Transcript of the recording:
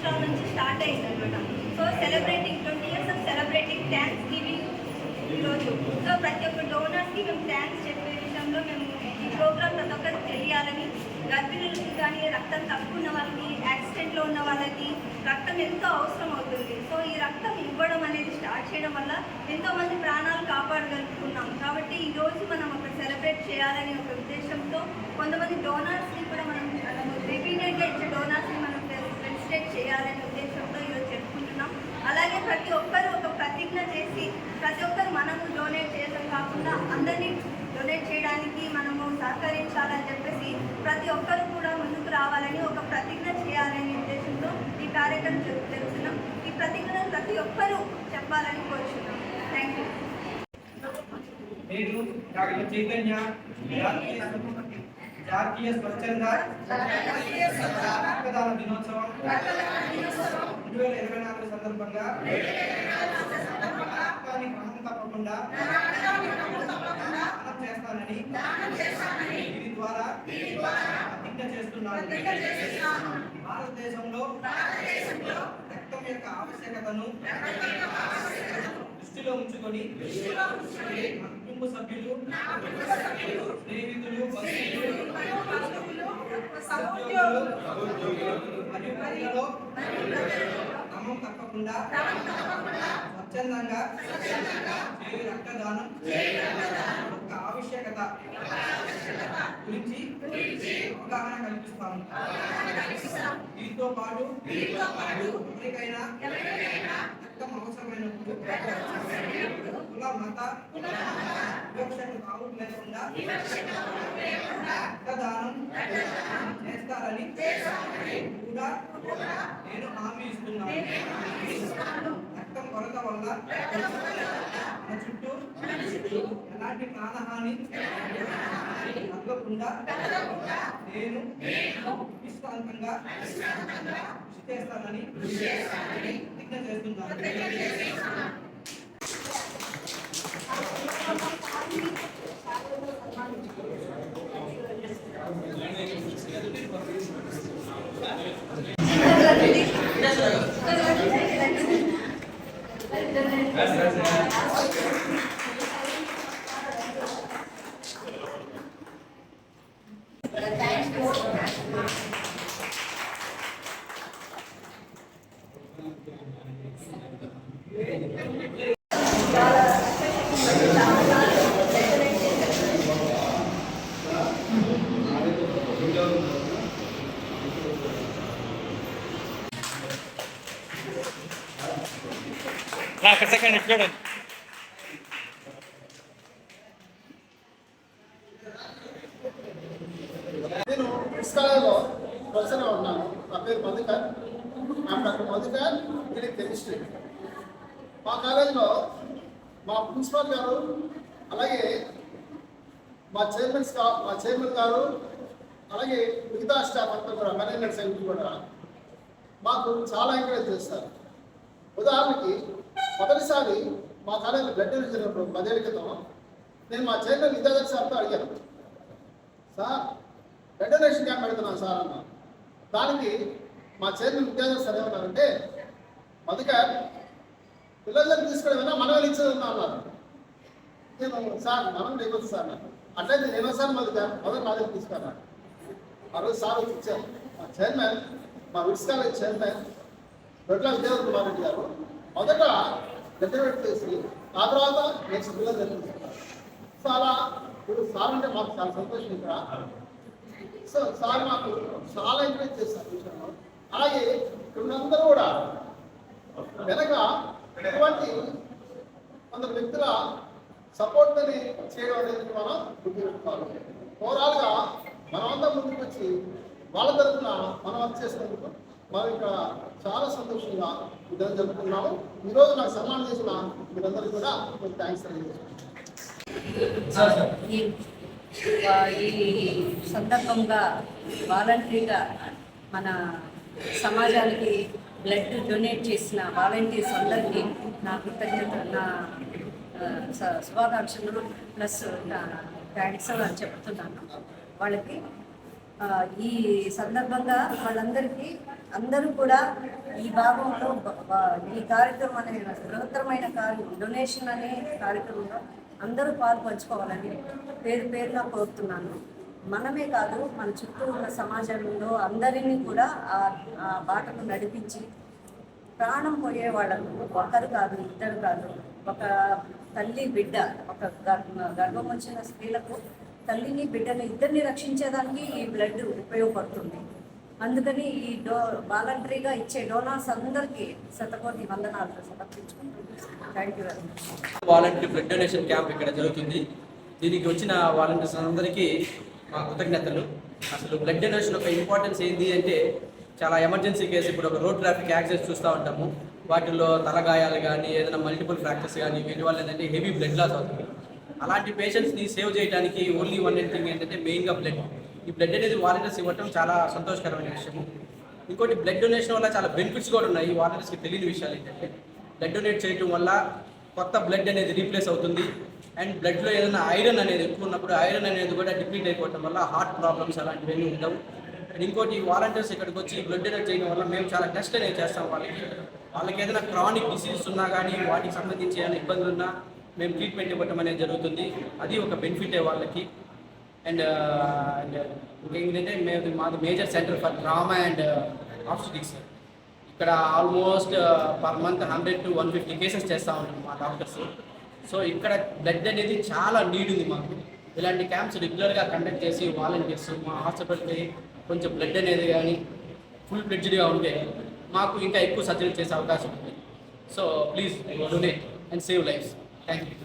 సంవత్సరాల నుంచి స్టార్ట్ అయింది అనమాట. So celebrating 20 years of celebrating thanks giving ఈరోజు. సో ప్రతి ఒక్క డోనర్స్కి మేము థ్యాంక్స్ చెప్పే విషయంలో మేము ఈ ప్రోగ్రామ్ ప్రతి ఒక్కరికి తెలియాలని, గర్భిణులకి కానీ రక్తం తక్కువ ఉన్న వాళ్ళకి, యాక్సిడెంట్లో ఉన్న వాళ్ళకి రక్తం ఎంతో అవసరం అవుతుంది. సో ఈ రక్తం ఇవ్వడం అనేది స్టార్ట్ చేయడం వల్ల ఎంతోమంది ప్రాణాలు కాపాడగలుగుతున్నాం. కాబట్టి ఈరోజు మనం ఒక సెలబ్రేట్ చేయాలని ఒక ఉద్దేశంతో కొంతమంది డోనర్స్ని కూడా మనం రిపీటెడ్గా ఇచ్చే డోనర్స్ని మనం ఫెలిసిటేట్ చేయాలనే ఉద్దేశంతో ఈరోజు చెప్పుకుంటున్నాం. అలాగే ప్రతి ఒక్కరు ఒక ప్రతిజ్ఞ చేసి ప్రతి ఒక్కరు మనము డొనేట్ చేయడం కాకుండా అందరినీ డొనేట్ చేయడానికి మనము సహకరించాలని చెప్పేసి ప్రతి ఒక్కరు కూడా ముందుకు రావాలని ఒక ప్రతిజ్ఞ చేయాలనే ఉద్దేశంతో ఈ కార్యక్రమం జరుగుతున్నాం. ఈ ప్రతిజ్ఞను ప్రతి ఒక్కరూ చెప్పాలని కోరుచున్నాం. Thank you. నేను డాక్టర్ చైతన్య జాతీయ స్వచ్ఛంద రక్తదాన దినోత్సవం 2024 సందర్భంగా రక్తాన్ని క్రమం తప్పకుండా దానం చేస్తానని దీని ద్వారా ప్రతిజ్ఞ చేస్తున్నాను. భారతదేశంలో రక్తం యొక్క ఆవశ్యకతను దృష్టిలో ఉంచుకొని కుటుంబ సభ్యులు, స్నేహితులు, మరియు ప్రజలలో క్రమం తప్పకుండా స్వచ్ఛందంగా చేయు రక్తదానం యొక్క ఆవశ్యకత గురించి అవగాహన కల్పిస్తాము. దీంతో పాటు ఎవరికైనా రక్తం అవసరమైనప్పుడు కుల మత వివక్షకు తావు లేకుండా రక్తదానం చేస్తారని కూడా నేను హామీ ఇస్తున్నాను. రక్తం కొరత వల్ల మన చుట్టూ ఎలాంటి ప్రాణహాని తగ్గకుండా నేను విశ్రాంతంగా కృషి చేస్తానని ప్రతిజ్ఞ చేస్తున్నాను. ఒక సెకండ్ చూడండి. నేను పుస్తకాలలో ప్రొఫెసర్గా ఉన్నాను. నా పేరు మధుకర్. డాక్టర్ మధుకర్, ఇది కెమిస్ట్రీ. మా కాలేజీలో మా ప్రిన్సిపాల్ గారు, అలాగే మా చైర్మన్ గారు, అలాగే మిగతా స్టాఫ్ అంతా కూడా మేనేజ్మెంట్ సైడ్ కూడా మాకు చాలా ఎంకరేజ్ చేస్తారు. ఉదాహరణకి మొదటిసారి మా కాలేజీలో బ్లడ్ డొనేషన్ జరిగినప్పుడు 10 ఏళ్ల క్రితం నేను మా చైర్మన్ విద్యాధర్ సార్తో అడిగాను, సార్ బ్లడ్ డొనేషన్ క్యాంప్ పెడుతున్నాను సార్ అన్న. దానికి మా చైర్మన్ విద్యాధర్ సార్ ఏమన్నారంటే, మధుకర్ పిల్లలను తీసుకెళ్ళినా మనం ఇచ్చేదన్నా అన్నారు. నేను సార్ మనం లేకపోతే సార్ అన్నారు. అట్లయితే నేను సార్ మధుకర్ మొదటి నా దగ్గర తీసుకున్నాను. ఆ రోజు సార్ వచ్చి ఇచ్చాను. మా చైర్మన్, మా విడ్స్ కాలేజ్ చైర్మన్ దొడ్ల విద్యాధర్ కుమార్ రెడ్డి గారు మొదట డెకరేట్ చేసి ఆ తర్వాత నెక్స్ట్ పిల్లలు జరుగుతున్నారు. సో అలా ఇప్పుడు సార్ అంటే మాకు చాలా సంతోషం. ఇక్కడ సో సార్ మాకు చాలా ఎంకరేజ్ చేస్తారు విషయంలో. అలాగే ఇక్కడందరూ కూడా వెనక ఇటువంటి కొందరు వ్యక్తుల సపోర్ట్ని చేయడం అనేది మనం గుర్తుపెట్టుకోవాలి. ఓవరాల్గా మనమంతా ముందుకు వచ్చి వాళ్ళ తరఫున మనం వర్క్ చేసినందుకు మనం ఇక్కడ చాలా సంతోషంగా ఇద్దరు జరుపుకున్నాము. ఈరోజు నాకు సన్మానం చేసిన మీరందరికీ కూడా థ్యాంక్స్ ఈ సందర్భంగా వాలంటరీగా మన సమాజానికి బ్లడ్ డొనేట్ చేసిన వాలంటీర్స్ అందరికీ నా కృతజ్ఞత, నా శుభాకాంక్షలు ప్లస్ థ్యాంక్స్ అని చెప్తున్నాను. వాళ్ళకి ఈ సందర్భంగా వాళ్ళందరికీ అందరూ కూడా ఈ భాగంలో ఈ కార్యక్రమం అనే బృహత్తరమైన డొనేషన్ అనే కార్యక్రమంలో అందరూ పాలు పంచుకోవాలని పేరు పేరుగా కోరుతున్నాను. మనమే కాదు, మన చుట్టూ ఉన్న సమాజంలో అందరినీ కూడా ఆ బాటను నడిపించి ప్రాణం పోయే వాళ్ళకు ఒకరు కాదు, ఇద్దరు కాదు, ఒక తల్లి బిడ్డ, ఒక గర్భం వచ్చిన స్త్రీలకు తల్లిని బిడ్డని ఇద్దరిని రక్షించేదానికి ఈ బ్లడ్ ఉపయోగపడుతుంది. అందుకని ఈ వాలంటరీగా ఇచ్చే డోనార్స్ అందరికీ శతకోటి వందనాలు సమర్పించుకుంటున్నాను. Thank you very much. Voluntary blood donation camp ఇక్కడ జరుగుతుంది. దీనికి వచ్చిన వాలంటీర్స్ అందరికీ మా కృతజ్ఞతలు. అసలు బ్లడ్ డొనేషన్ యొక్క ఇంపార్టెన్స్ ఏంటి అంటే, చాలా ఎమర్జెన్సీ కేసు, ఇప్పుడు ఒక రోడ్ ట్రాఫిక్ యాక్సిడెంట్స్ చూస్తూ ఉంటాము. వాటిల్లో తలగాయాలు కానీ ఏదైనా మల్టిపుల్ ఫ్రాక్చర్స్ కానీ వీటి వల్ల ఏంటంటే హెవీ బ్లడ్ లాస్ అవుతుంది. అలాంటి పేషెంట్స్ని సేవ్ చేయడానికి ఓన్లీ వన్ థింగ్ ఏంటంటే మెయిన్గా బ్లడ్. ఈ బ్లడ్ అనేది వాలంటీర్స్ ఇవ్వటం చాలా సంతోషకరమైన విషయం. ఇంకోటి బ్లడ్ డొనేషన్ వల్ల చాలా బెనిఫిట్స్ కూడా ఉన్నాయి. వాలంటీర్స్కి తెలియని విషయాలు ఏంటంటే, బ్లడ్ డొనేట్ చేయడం వల్ల కొత్త బ్లడ్ అనేది రీప్లేస్ అవుతుంది. అండ్ బ్లడ్లో ఏదైనా ఐరన్ అనేది ఎక్కువ ఉన్నప్పుడు ఐరన్ అనేది కూడా డిప్లీట్ అయిపోవడం వల్ల హార్ట్ ప్రాబ్లమ్స్ అలాంటివన్నీ ఉండవు. అండ్ ఇంకోటి వాలంటీర్స్ ఇక్కడికి వచ్చి బ్లడ్ డొనేట్ చేయడం వల్ల మేము చాలా టెస్ట్ అనేది చేస్తాం. వాళ్ళకి ఏదైనా క్రానిక్ డిసీజెస్ ఉన్నా కానీ వాటికి సంబంధించి ఏమైనా ఇబ్బందులు ఉన్నా మేము ట్రీట్మెంట్ ఇవ్వటం అనేది జరుగుతుంది. అది ఒక బెనిఫిటే వాళ్ళకి. అండ్ ఇంకేంటంటే మాది major centre for trauma and obstetrics. ఇక్కడ almost per month 100 to 150 cases చేస్తూ ఉంటాం మా డాక్టర్స్. సో ఇక్కడ బ్లడ్ అనేది చాలా నీడ్ ఉంది మాకు. ఇలాంటి క్యాంప్స్ రెగ్యులర్గా కండక్ట్ చేసి వాలంటీర్స్ మా హాస్పిటల్కి కొంచెం బ్లడ్ అనేది కానీ ఫుల్ ఫ్లెడ్జ్డ్గా ఉంటే మాకు ఇంకా ఎక్కువ సర్జరీ చేసే అవకాశం ఉంది. So please donate and save lives. Thank you.